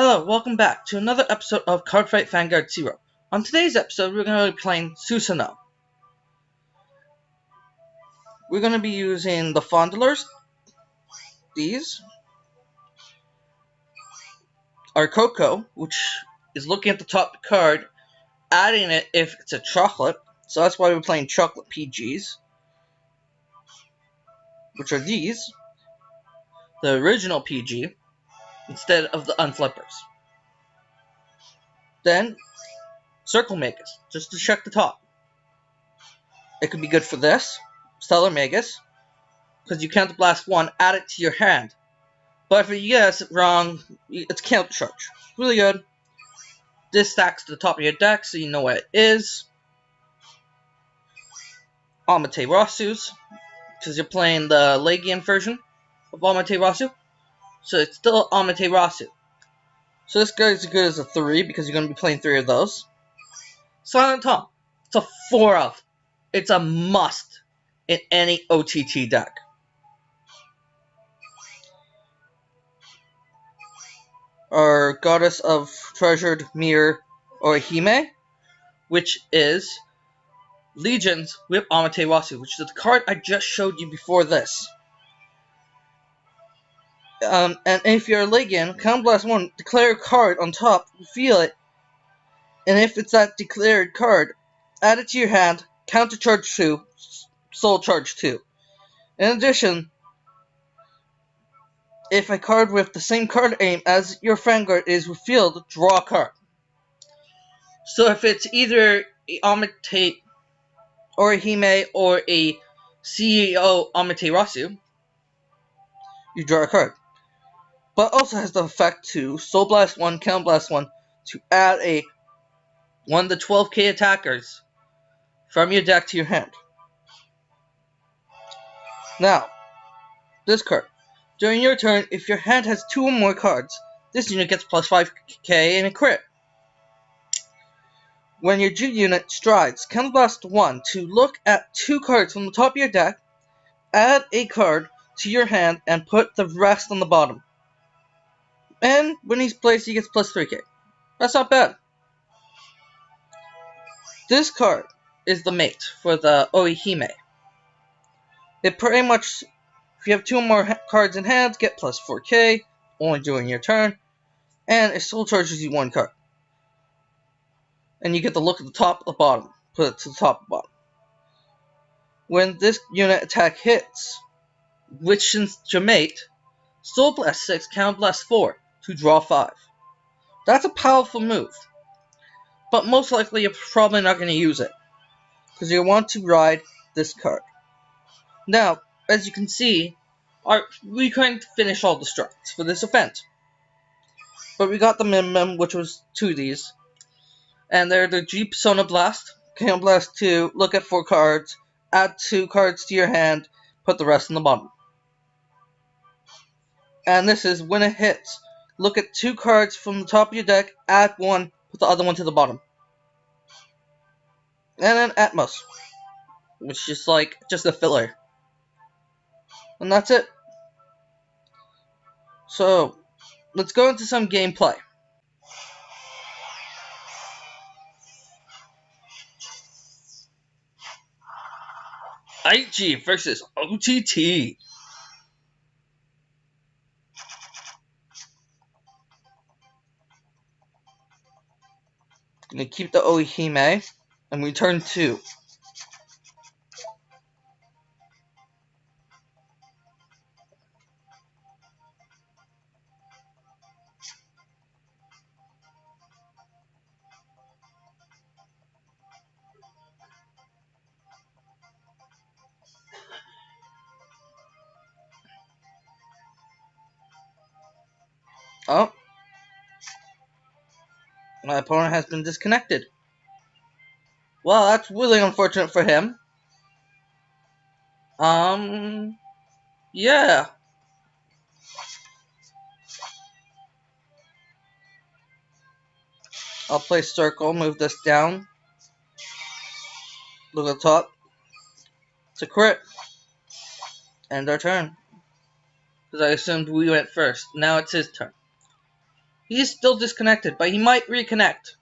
Hello, welcome back to another episode of Cardfight Vanguard Zero. On today's episode, we're going to be playing Susanoo. We're going to be using the fondlers. These are Coco, which is looking at the top of the card, adding it if it's a chocolate. So that's why we're playing chocolate PGs, which are these, the original PG, instead of the unflippers. Then, Circle Magus, just to check the top. It could be good for this, Stellar Magus, because you count the blast 1, add it to your hand. But if you guess it wrong, it's counter charge. Really good. This stacks to the top of your deck, so you know what it is. Amaterasus, because you're playing the Legion version of Amaterasu. So it's still Amaterasu. So this guy is as good as a 3, because you're going to be playing 3 of those. Silent Tom. It's a 4 of. It's a must in any OTT deck. Our Goddess of Treasured Mirror, or Hime, which is Legions with Amaterasu, which is the card I just showed you before this. And if you're a Legion, Count Blast 1, declare a card on top, reveal it, and if it's that declared card, add it to your hand, counter charge 2, soul charge 2. In addition, if a card with the same card aim as your Vanguard is revealed, draw a card. So if it's either a Amate or a Hime or a CEO Amaterasu, you draw a card. But also has the effect to Soul Blast 1, Count Blast 1 to add a 1 to 12k attackers from your deck to your hand. Now, this card. During your turn, if your hand has 2 or more cards, this unit gets plus 5k and a crit. When your G unit strides, Count Blast 1 to look at 2 cards from the top of your deck, add a card to your hand, and put the rest on the bottom. And when he's placed, he gets plus 3k. That's not bad. This card is the mate for the Oihime. It pretty much, if you have 2 or more cards in hand, get plus 4k, only during your turn, and it soul charges you 1 card. And you get to look at the top and the bottom, put it to the top and bottom. When this unit attack hits, which is your mate, Soul Blast 6, Count Blast 4 to draw 5. That's a powerful move, but most likely you're probably not going to use it, because you want to ride this card. Now, as you can see, we couldn't finish all the strats for this event, but we got the minimum, which was 2 of these, and they're the G Persona Blast, Count Blast 2, look at 4 cards, add 2 cards to your hand, put the rest in the bottom. And this is when it hits, look at 2 cards from the top of your deck, add 1, put the other one to the bottom. And then Atmos, which is like just a filler. And that's it. So, let's go into some gameplay. IG versus OTT. Gonna keep the Oihime and return 2. Oh. My opponent has been disconnected. Well, that's really unfortunate for him. Yeah. I'll play circle, move this down. Look at the top. It's a crit. End our turn. Because I assumed we went first. Now it's his turn. He's still disconnected, but he might reconnect.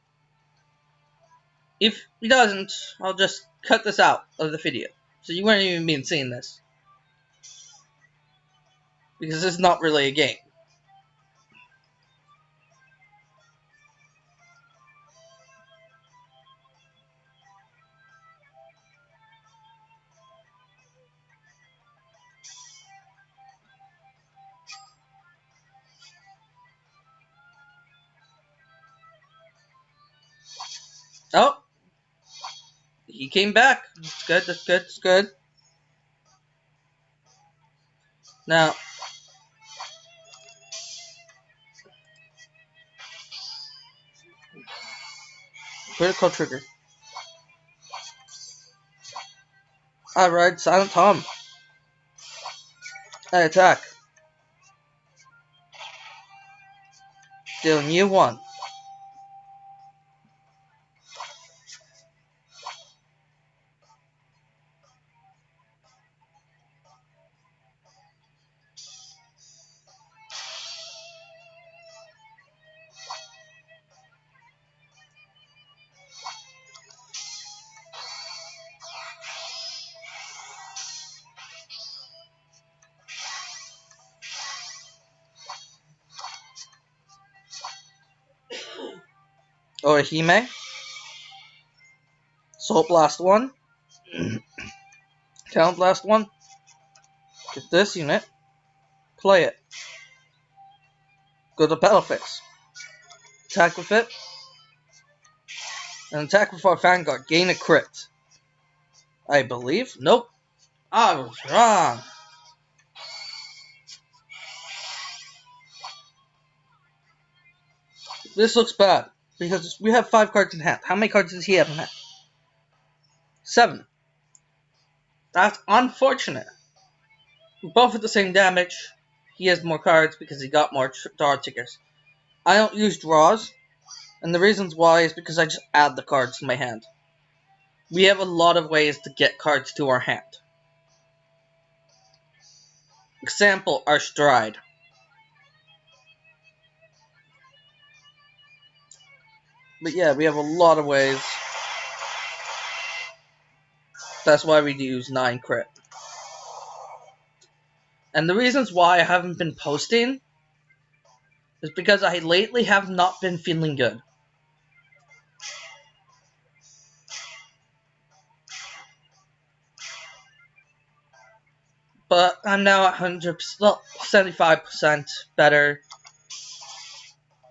If he doesn't, I'll just cut this out of the video. So you won't even be seeing this. Because this is not really a game. Oh! He came back. That's good, that's good, that's good. Now, critical trigger. Alright, Silent Tom. I attack. Dealing you 1. Orihime. Soul Blast 1. Talent Blast 1. Get this unit. Play it. Go to battle phase. Attack with it. And attack with our Vanguard. Gain a crit. I believe. Nope. I was wrong. This looks bad. Because we have 5 cards in hand. How many cards does he have in hand? 7. That's unfortunate. We both have the same damage. He has more cards because he got more draw tickers. I don't use draws. And the reasons why is because I just add the cards to my hand. We have a lot of ways to get cards to our hand. Example, our Stride. But yeah, we have a lot of ways. That's why we use 9 crit. And the reasons why I haven't been posting is because I lately have not been feeling good. But I'm now 75% better.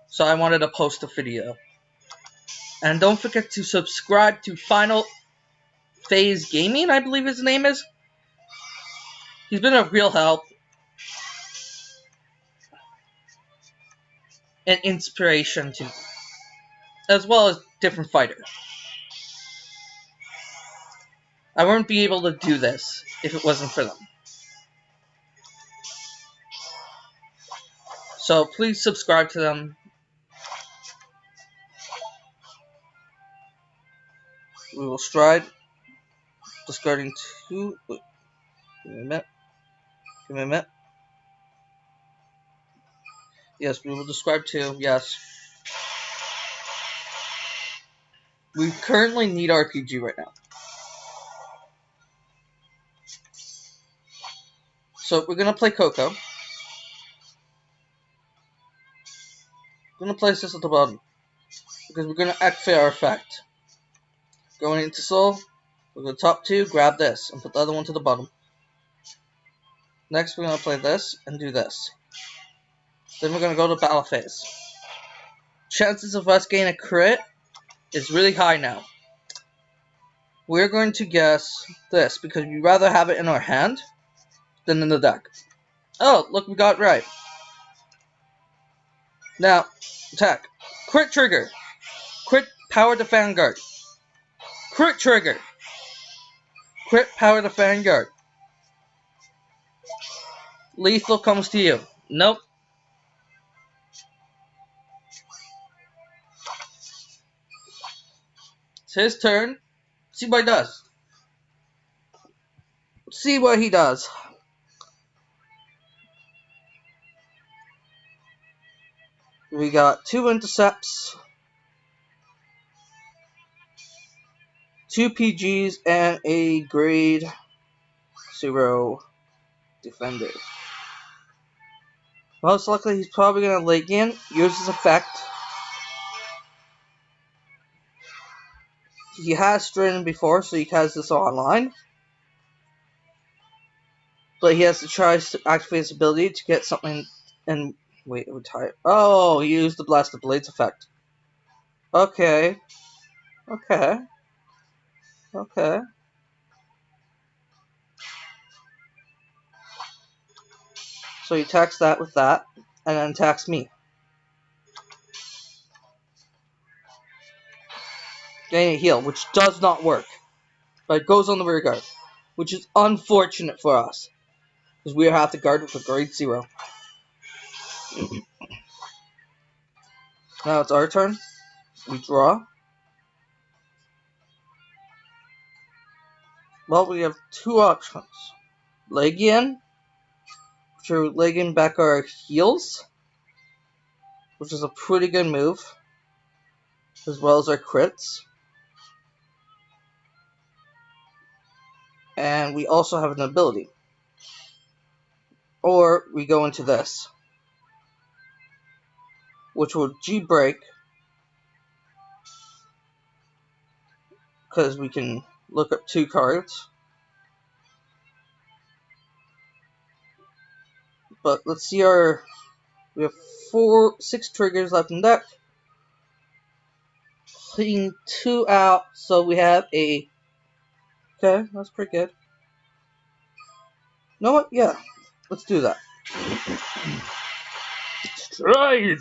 So I wanted to post a video. And don't forget to subscribe to Final Phase Gaming, I believe his name is. He's been a real help. And inspiration to me. As well as different fighters. I wouldn't be able to do this if it wasn't for them. So please subscribe to them. We will stride. Discarding 2. Wait, give me a minute. Give me a minute. Yes, we will describe 2. Yes. We currently need RPG right now. So we're going to play Coco. We're going to place this at the bottom. Because we're going to activate our effect. Going into Soul. We're going to top 2, grab this, and put the other one to the bottom. Next we're going to play this, and do this. Then we're going to go to battle phase. Chances of us getting a crit is really high now. We're going to guess this, because we'd rather have it in our hand than in the deck. Oh, look, we got it right. Now, attack. Crit trigger. Crit power to Vanguard. Crit trigger. Crit power to Vanguard. Lethal comes to you. Nope. It's his turn. See what he does. See what he does. We got 2 intercepts, 2 PGs, and a grade 0 defender. Most likely he's probably going to leg in, use his effect. He has straightened before, so he has this online. But he has to try to activate his ability to get something and wait, retire. Oh, he used the Blasted Blades effect. Okay. Okay. Okay. So he attacks that with that, and then attacks me. Getting a heal, which does not work. But it goes on the rear guard, which is unfortunate for us, because we have to guard with a grade 0. Now it's our turn. We draw. Well, we have 2 options. Leg in, which are legging back our heals, which is a pretty good move, as well as our crits. And we also have an ability. Or we go into this, which will G-break, because we can look up 2 cards. But let's see we have 6 triggers left in deck. Clean 2 out, so we have a... Okay, that's pretty good. You know what? Yeah, let's do that. Stride!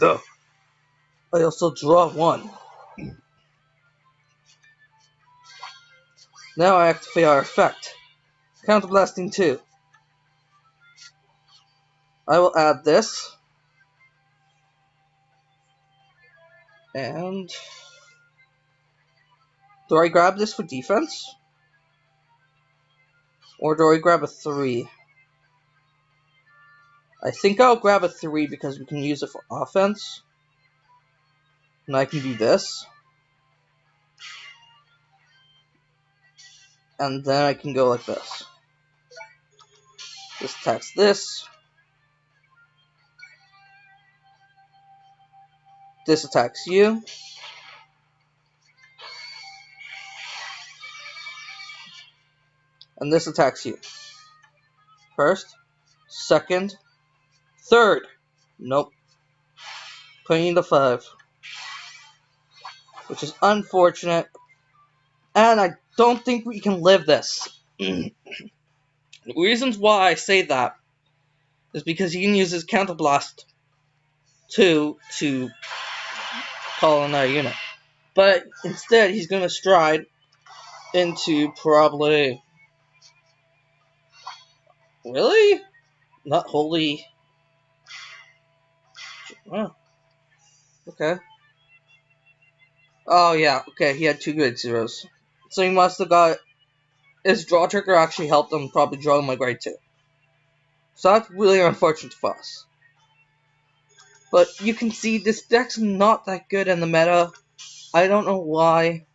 I also draw 1. Now I activate our effect. Counterblasting 2. I will add this. And... do I grab this for defense? Or do I grab a 3? I think I'll grab a 3 because we can use it for offense. And I can do this. And then I can go like this. This attacks this. This attacks you. And this attacks you. First, second, third. Nope. Putting you to 5. Which is unfortunate. And I don't think we can live this. The reasons why I say that is because he can use his Counterblast 2 to call another unit. But instead, he's going to stride into probably... Really? Not wholly... Oh. Okay. Oh, yeah. Okay, he had 2 grade 0s. So he must have got... His draw trigger actually helped him probably draw my grade 2. So that's really unfortunate for us. But you can see this deck's not that good in the meta. I don't know why.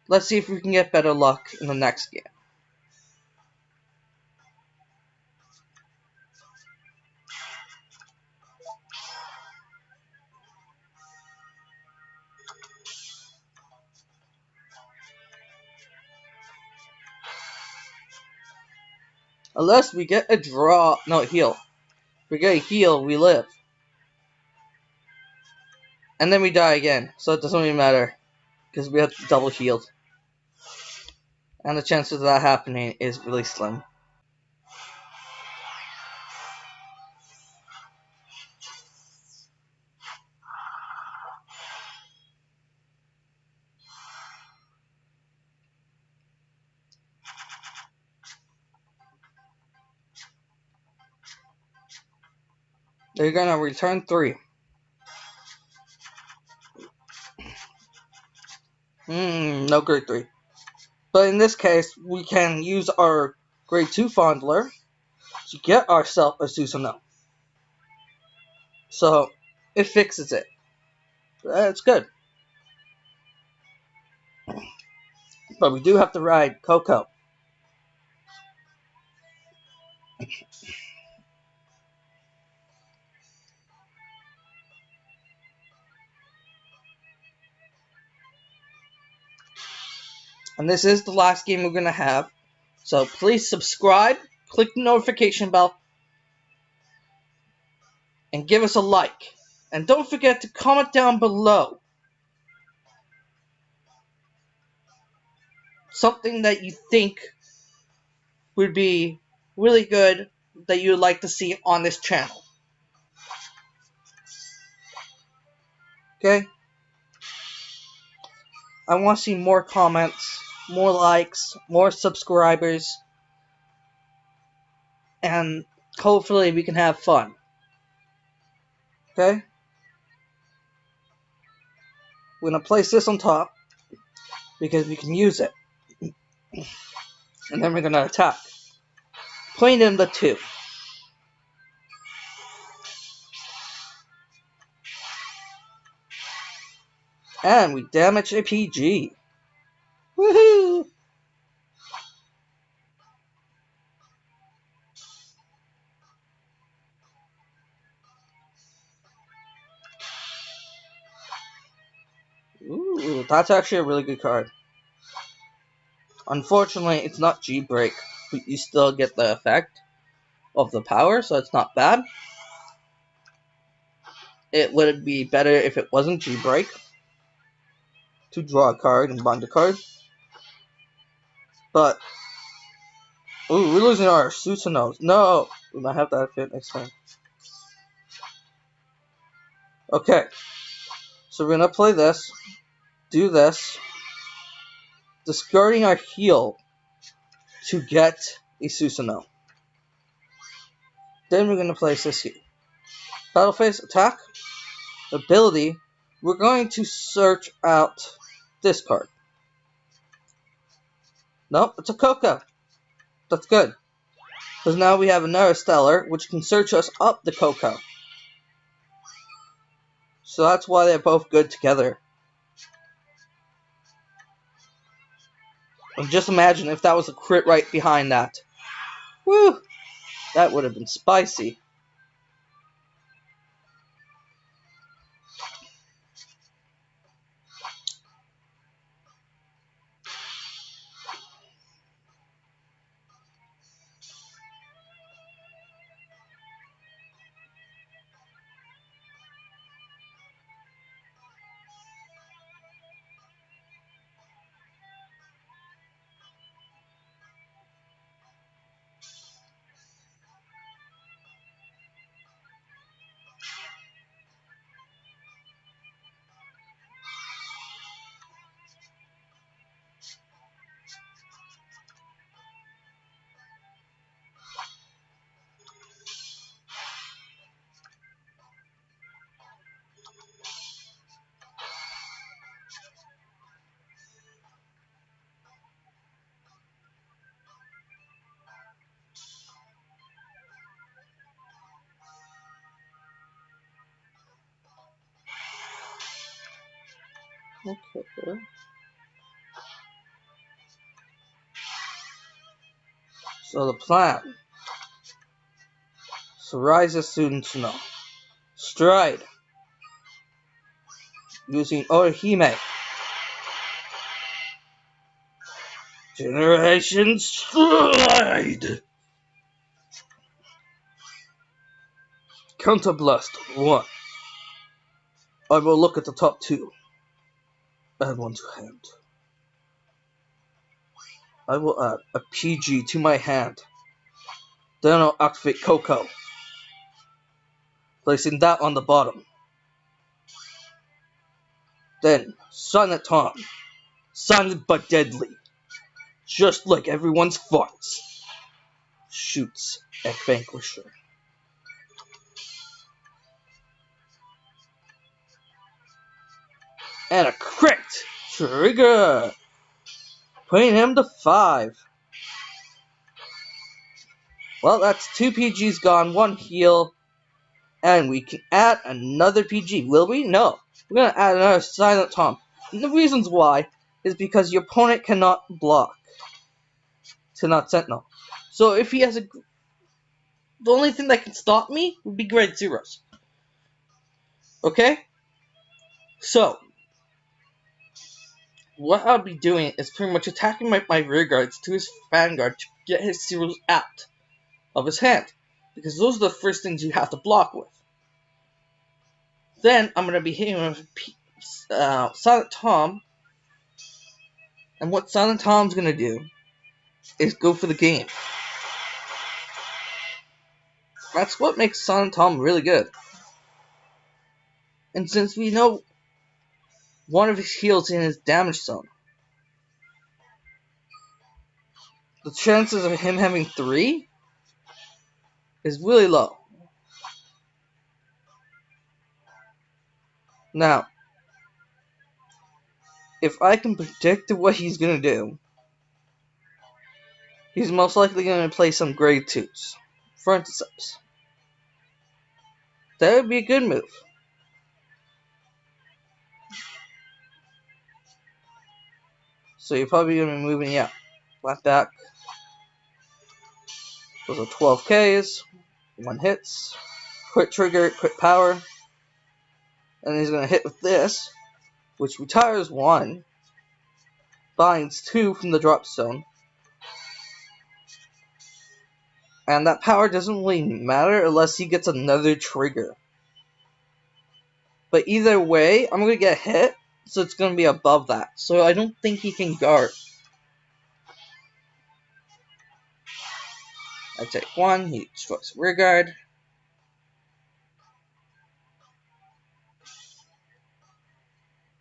Let's see if we can get better luck in the next game. Unless we get a draw... No, heal. If we get a heal, we live. And then we die again. So it doesn't really matter. Because we have double healed. And the chances of that happening is really slim. They're gonna return 3. No grade 3. But in this case, we can use our grade 2 Fondler to get ourselves a Susanoo. So it fixes it. That's good. But we do have to ride Coco. And this is the last game we're going to have. So please subscribe, click the notification bell, and give us a like. And don't forget to comment down below something that you think would be really good that you would like to see on this channel. Okay? I want to see more comments, more likes, more subscribers, and hopefully we can have fun. Okay? We're going to place this on top because we can use it. And then we're going to attack. Playing in the 2. And we damage a PG. Woohoo! Ooh, that's actually a really good card. Unfortunately, it's not G-Break, but you still get the effect of the power, so it's not bad. It would be better if it wasn't G-Break to draw a card and bind a card. But, ooh, we're losing our Susanoo. No! We might have that fit next time. Okay. So we're gonna play this. Do this. Discarding our heal to get a Susanoo. Then we're gonna place this here. Battle phase, attack. Ability. We're going to search out this card. Nope, it's a Coco. That's good. Because now we have another Stellar, which can search us up the Coco. So that's why they're both good together. And just imagine if that was a crit right behind that. Woo! That would have been spicy. Okay. So the plan. So Rise is Susanoo. Stride. Using Orihime. Generation Stride. Counterblast 1. I will look at the top 2. Add 1 to hand. I will add a PG to my hand. Then I'll activate Coco, placing that on the bottom. Then Silent Tom. Silent but deadly. Just like everyone's farts. Shoots at Vanquisher. And a crit! Trigger! Putting him to 5. Well, that's 2 PGs gone, 1 heal. And we can add another PG. Will we? No. We're going to add another Silent Tom. And the reasons why is because your opponent cannot block to not Sentinel. So if he has a... The only thing that can stop me would be grade zeros. Okay? So, what I'll be doing is pretty much attacking my rear guards to his Vanguard to get his zeros out of his hand. Because those are the first things you have to block with. Then I'm going to be hitting him with Silent Tom. And what Silent Tom's going to do is go for the game. That's what makes Silent Tom really good. And since we know one of his heals in his damage zone, the chances of him having 3 is really low. Now, if I can predict what he's going to do, he's most likely going to play some grade 2s for intercepts. That would be a good move. So you're probably going to be moving, yeah, flat back. Those are 12Ks, 1 hits, quick trigger, quick power. And he's going to hit with this, which retires 1, binds 2 from the drop zone. And that power doesn't really matter unless he gets another trigger. But either way, I'm going to get hit, so it's going to be above that. So I don't think he can guard. I take 1, he strikes rear guard.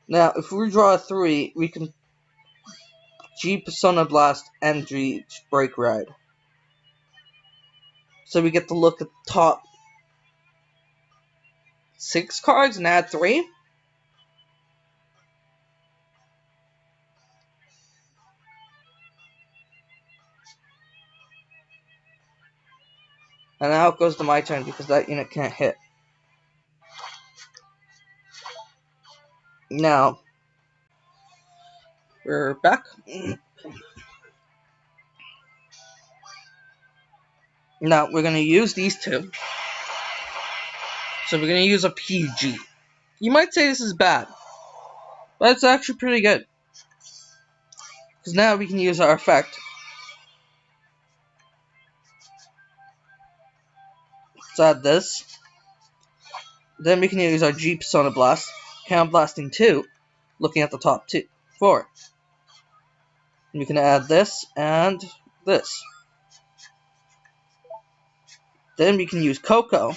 Now, if we draw a 3, we can G Persona Blast and G Break Ride. So we get to look at the top 6 cards and add 3. And now it goes to my turn because that unit can't hit. Now, we're back. Now, we're going to use these 2. So we're going to use a PG. You might say this is bad, but it's actually pretty good. Because now we can use our effect. Let's add this. Then we can use our G Persona Blast. Count blasting 2, looking at the top 4. And we can add this and this. Then we can use Coco.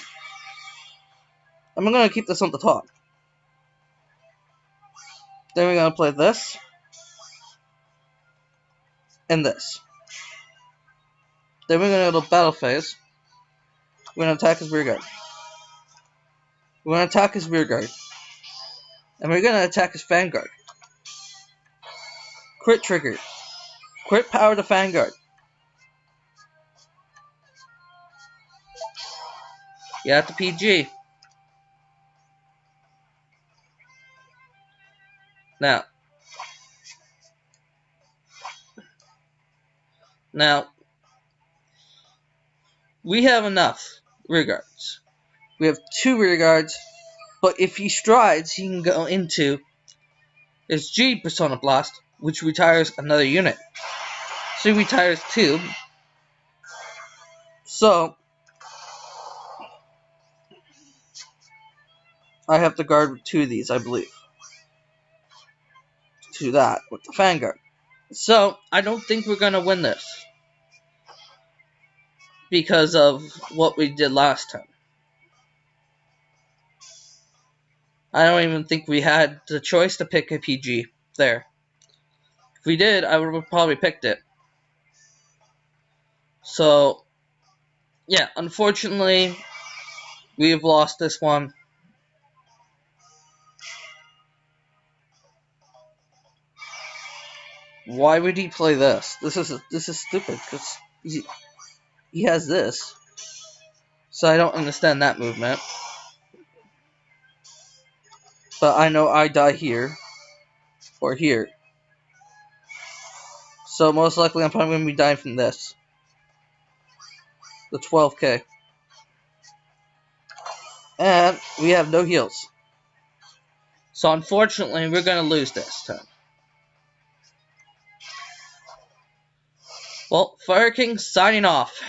And we're going to keep this on the top. Then we're going to play this. And this. Then we're going to go to battle phase. We're going to attack his rear guard. We're going to attack his rear guard. And we're going to attack his Vanguard. Crit trigger. Crit power to Vanguard. You have to PG. Now, we have enough rear guards. We have 2 rear guards, but if he strides, he can go into his G Persona Blast, which retires another unit. So he retires 2. So, I have to guard with 2 of these, I believe. To that, with the Vanguard. So, I don't think we're going to win this. Because of what we did last time. I don't even think we had the choice to pick a PG there. If we did, I would have probably picked it. So, yeah, unfortunately, we have lost this one. Why would he play this? This is stupid because he has this. So I don't understand that movement. But I know I die here. Or here. So most likely I'm probably going to be dying from this. The 12k. And we have no heals. So unfortunately, we're going to lose this turn. Well, Fireking signing off.